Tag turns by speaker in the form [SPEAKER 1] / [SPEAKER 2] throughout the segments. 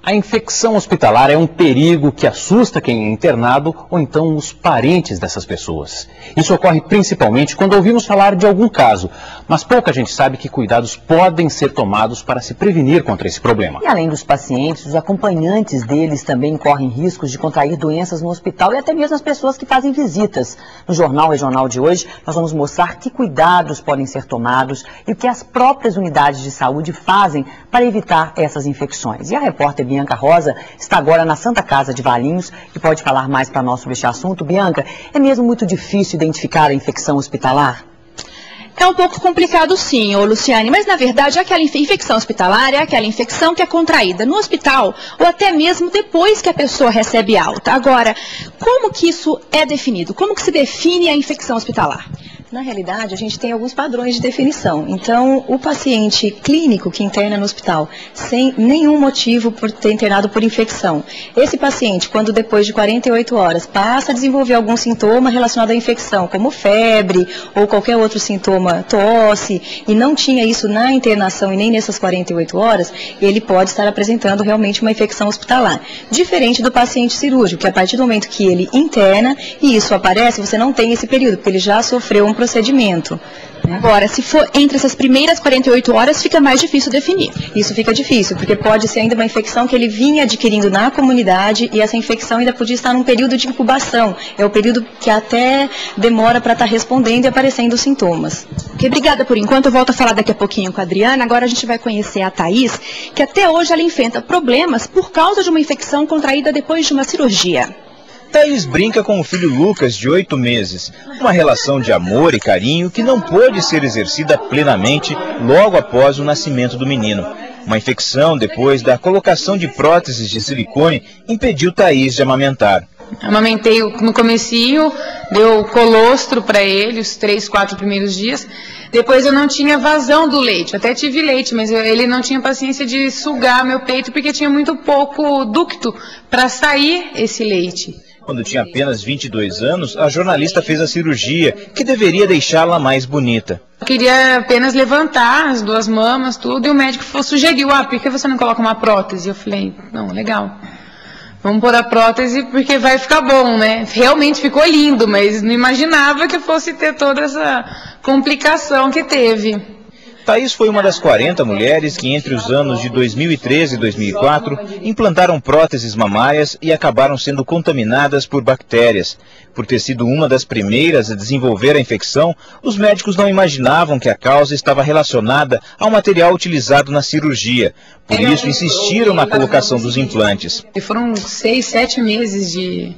[SPEAKER 1] A infecção hospitalar é um perigo que assusta quem é internado ou então os parentes dessas pessoas. Isso ocorre principalmente quando ouvimos falar de algum caso, mas pouca gente sabe que cuidados podem ser tomados para se prevenir contra esse problema.
[SPEAKER 2] E além dos pacientes, os acompanhantes deles também correm riscos de contrair doenças no hospital e até mesmo as pessoas que fazem visitas. No Jornal Regional de hoje, nós vamos mostrar que cuidados podem ser tomados e o que as próprias unidades de saúde fazem para evitar essas infecções. E a repórter Bianca Rosa está agora na Santa Casa de Valinhos e pode falar mais para nós sobre este assunto. Bianca, é mesmo muito difícil identificar a infecção hospitalar?
[SPEAKER 3] É um pouco complicado sim, Luciane, mas na verdade aquela infecção hospitalar é aquela infecção que é contraída no hospital ou até mesmo depois que a pessoa recebe alta. Agora, como que isso é definido? Como que se define a infecção hospitalar?
[SPEAKER 4] Na realidade, a gente tem alguns padrões de definição. Então, o paciente clínico que interna no hospital, sem nenhum motivo por ter internado por infecção, esse paciente, quando depois de 48 horas passa a desenvolver algum sintoma relacionado à infecção, como febre ou qualquer outro sintoma, tosse, e não tinha isso na internação e nem nessas 48 horas, ele pode estar apresentando realmente uma infecção hospitalar. Diferente do paciente cirúrgico, que a partir do momento que ele interna e isso aparece, você não tem esse período, porque ele já sofreu um procedimento.
[SPEAKER 3] Agora, se for entre essas primeiras 48 horas, fica mais difícil definir.
[SPEAKER 4] Isso fica difícil, porque pode ser ainda uma infecção que ele vinha adquirindo na comunidade e essa infecção ainda podia estar num período de incubação. É o período que até demora para estar respondendo e aparecendo os sintomas.
[SPEAKER 3] Okay, obrigada por enquanto, eu volto a falar daqui a pouquinho com a Adriana. Agora a gente vai conhecer a Thaís, que até hoje ela enfrenta problemas por causa de uma infecção contraída depois de uma cirurgia.
[SPEAKER 5] Thaís brinca com o filho Lucas, de 8 meses, uma relação de amor e carinho que não pôde ser exercida plenamente logo após o nascimento do menino. Uma infecção depois da colocação de próteses de silicone impediu Thaís de amamentar.
[SPEAKER 6] Amamentei no comecinho, deu colostro para ele os 3, 4 primeiros dias. Depois eu não tinha vazão do leite, até tive leite, mas ele não tinha paciência de sugar meu peito porque tinha muito pouco ducto para sair esse leite.
[SPEAKER 5] Quando tinha apenas 22 anos, a jornalista fez a cirurgia, que deveria deixá-la mais bonita.
[SPEAKER 6] Eu queria apenas levantar as 2 mamas, tudo, e o médico sugeriu, por que você não coloca uma prótese? Eu falei, não, legal. Vamos pôr a prótese porque vai ficar bom, né? Realmente ficou lindo, mas não imaginava que fosse ter toda essa complicação que teve.
[SPEAKER 5] Thaís foi uma das 40 mulheres que entre os anos de 2013 e 2004 implantaram próteses mamárias e acabaram sendo contaminadas por bactérias. Por ter sido uma das primeiras a desenvolver a infecção, os médicos não imaginavam que a causa estava relacionada ao material utilizado na cirurgia. Por isso insistiram na colocação dos implantes.
[SPEAKER 6] E foram 6, 7 meses de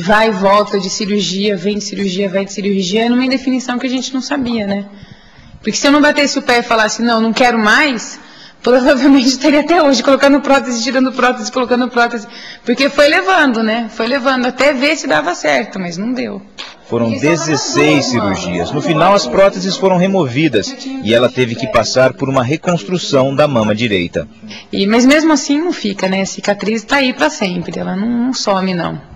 [SPEAKER 6] vai e volta de cirurgia, vem de cirurgia, vai de cirurgia, numa indefinição que a gente não sabia, né? Porque se eu não batesse o pé e falasse, não quero mais, provavelmente estaria até hoje colocando prótese, tirando prótese, colocando prótese. Porque foi levando, né? Foi levando até ver se dava certo, mas não deu.
[SPEAKER 5] Foram 16 cirurgias. No final, as próteses foram removidas e ela teve que passar por uma reconstrução da mama direita.
[SPEAKER 6] Mas mesmo assim não fica, né? A cicatriz está aí para sempre, ela não some, não.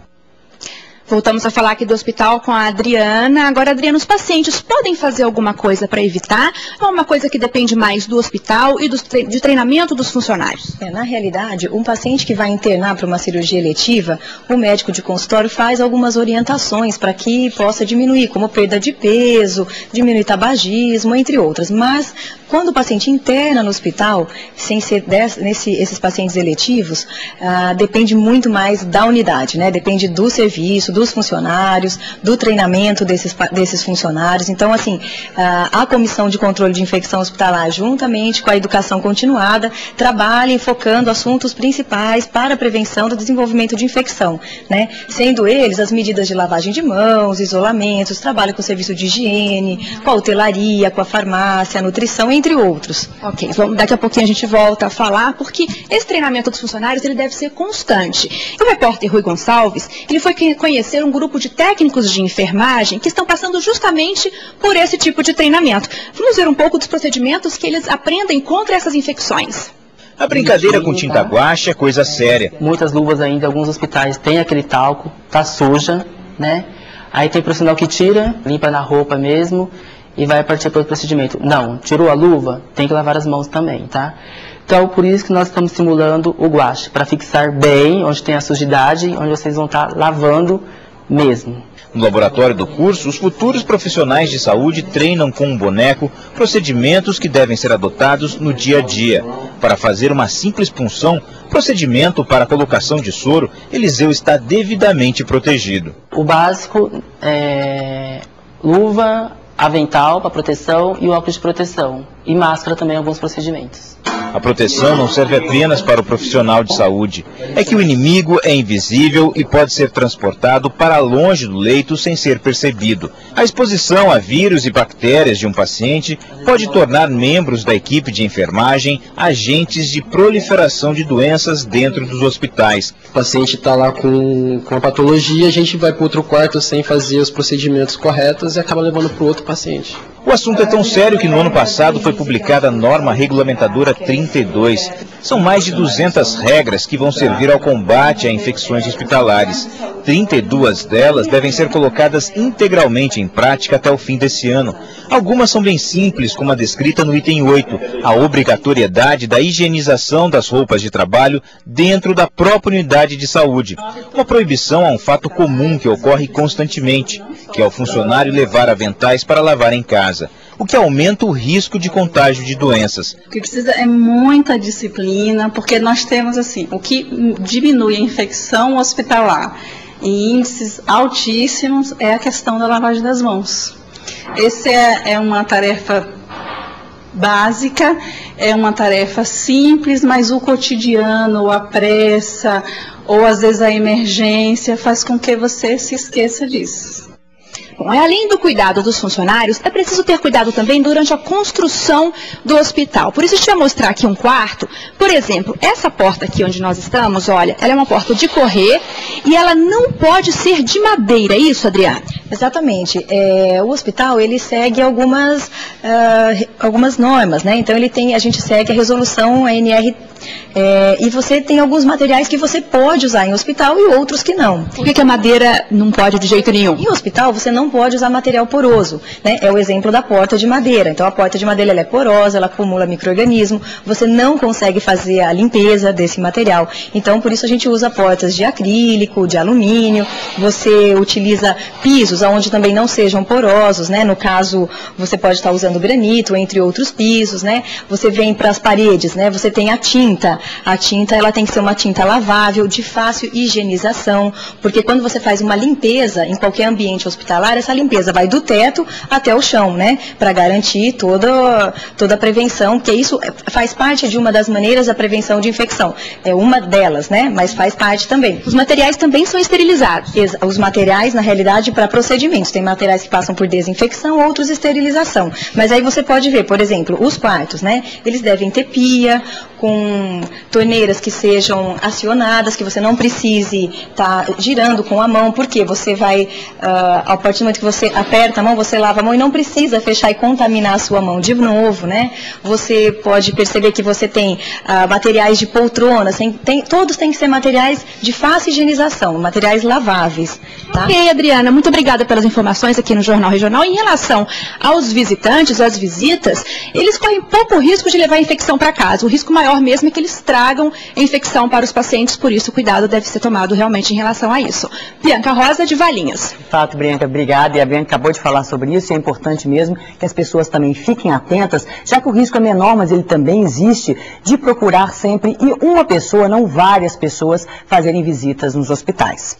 [SPEAKER 3] Voltamos a falar aqui do hospital com a Adriana. Agora, Adriana, os pacientes podem fazer alguma coisa para evitar? Ou é uma coisa que depende mais do hospital e de treinamento dos funcionários?
[SPEAKER 4] Na realidade, um paciente que vai internar para uma cirurgia eletiva, o médico de consultório faz algumas orientações para que possa diminuir, como perda de peso, diminuir tabagismo, entre outras. Mas, quando o paciente interna no hospital, sem ser esses pacientes eletivos, depende muito mais da unidade, né? Depende do serviço, dos funcionários, do treinamento desses funcionários. Então, assim, a Comissão de Controle de Infecção Hospitalar, juntamente com a educação continuada, trabalha focando assuntos principais para a prevenção do desenvolvimento de infecção, né? Sendo eles as medidas de lavagem de mãos, isolamentos, trabalho com o serviço de higiene, com a hotelaria, com a farmácia, a nutrição, entre outros.
[SPEAKER 3] Ok, daqui a pouquinho a gente volta a falar, porque esse treinamento dos funcionários ele deve ser constante. E o repórter Rui Gonçalves, ele foi conhecer um grupo de técnicos de enfermagem que estão passando justamente por esse tipo de treinamento. Vamos ver um pouco dos procedimentos que eles aprendem contra essas infecções.
[SPEAKER 5] A brincadeira com tinta guache é coisa séria.
[SPEAKER 7] Muitas luvas ainda, alguns hospitais têm aquele talco, tá suja, né? Aí tem profissional que tira, limpa na roupa mesmo e vai partir para o procedimento. Não, tirou a luva, tem que lavar as mãos também, tá? Então, por isso que nós estamos simulando o guache, para fixar bem onde tem a sujidade, onde vocês vão estar lavando mesmo.
[SPEAKER 5] No laboratório do curso, os futuros profissionais de saúde treinam com um boneco procedimentos que devem ser adotados no dia a dia. Para fazer uma simples punção, procedimento para a colocação de soro, Eliseu está devidamente protegido.
[SPEAKER 7] O básico é luva, avental para proteção e o óculos de proteção. E máscara também em alguns procedimentos.
[SPEAKER 5] A proteção não serve apenas para o profissional de saúde. É que o inimigo é invisível e pode ser transportado para longe do leito sem ser percebido. A exposição a vírus e bactérias de um paciente pode tornar membros da equipe de enfermagem agentes de proliferação de doenças dentro dos hospitais.
[SPEAKER 8] O paciente está lá com a patologia, a gente vai para outro quarto sem fazer os procedimentos corretos e acaba levando para o outro paciente.
[SPEAKER 5] O assunto é tão sério que no ano passado foi publicada a norma regulamentadora 32. São mais de 200 regras que vão servir ao combate a infecções hospitalares. 32 delas devem ser colocadas integralmente em prática até o fim desse ano. Algumas são bem simples, como a descrita no item 8, a obrigatoriedade da higienização das roupas de trabalho dentro da própria unidade de saúde. Uma proibição a um fato comum que ocorre constantemente, que é o funcionário levar aventais para lavar em casa, o que aumenta o risco de contágio de doenças.
[SPEAKER 9] O que precisa é muita disciplina, porque nós temos assim, o que diminui a infecção hospitalar em índices altíssimos é a questão da lavagem das mãos. Essa é uma tarefa básica, é uma tarefa simples, mas o cotidiano, a pressa, ou às vezes a emergência faz com que você se esqueça disso.
[SPEAKER 3] Bom, além do cuidado dos funcionários, é preciso ter cuidado também durante a construção do hospital. Por isso, a gente vai mostrar aqui um quarto. Por exemplo, essa porta aqui onde nós estamos, olha, ela é uma porta de correr e ela não pode ser de madeira, é isso, Adriana?
[SPEAKER 4] Exatamente. O hospital, ele segue algumas normas, né? Então, a gente segue a resolução ANR e você tem alguns materiais que você pode usar em hospital e outros que não.
[SPEAKER 3] Por que a madeira não pode de jeito nenhum?
[SPEAKER 4] Em hospital, você não pode usar material poroso, né? É o exemplo da porta de madeira. Então, a porta de madeira ela é porosa, ela acumula micro-organismo, você não consegue fazer a limpeza desse material. Então, por isso a gente usa portas de acrílico, de alumínio, você utiliza pisos onde também não sejam porosos, né? No caso, você pode estar usando granito, entre outros pisos, né? Você vem para as paredes, né? Você tem a tinta. A tinta, ela tem que ser uma tinta lavável, de fácil higienização, porque quando você faz uma limpeza em qualquer ambiente hospitalar, essa limpeza vai do teto até o chão, né? Para garantir toda a prevenção, porque isso faz parte de uma das maneiras da prevenção de infecção. É uma delas, né? Mas faz parte também.
[SPEAKER 3] Os materiais também são esterilizados.
[SPEAKER 4] Os materiais, na realidade, para procedimentos. Tem materiais que passam por desinfecção, outros esterilização. Mas aí você pode ver, por exemplo, os quartos, né? Eles devem ter pia, com torneiras que sejam acionadas, que você não precise estar girando com a mão, porque você vai, ao partir do momento que você aperta a mão, você lava a mão e não precisa fechar e contaminar a sua mão de novo, né? Você pode perceber que você tem materiais de poltronas, todos têm que ser materiais de fácil higienização, materiais laváveis. Tá?
[SPEAKER 3] Ok, Adriana, muito obrigada pelas informações aqui no Jornal Regional. Em relação aos visitantes, às visitas, eles correm pouco risco de levar a infecção para casa. O risco maior mesmo é que eles tragam a infecção para os pacientes, por isso o cuidado deve ser tomado realmente em relação a isso. Bianca Rosa, de Valinhos.
[SPEAKER 2] De fato, Bianca, obrigada. E a Bianca acabou de falar sobre isso, e é importante mesmo que as pessoas também fiquem atentas, já que o risco é menor, mas ele também existe, de procurar sempre, e uma pessoa, não várias pessoas, fazerem visitas nos hospitais.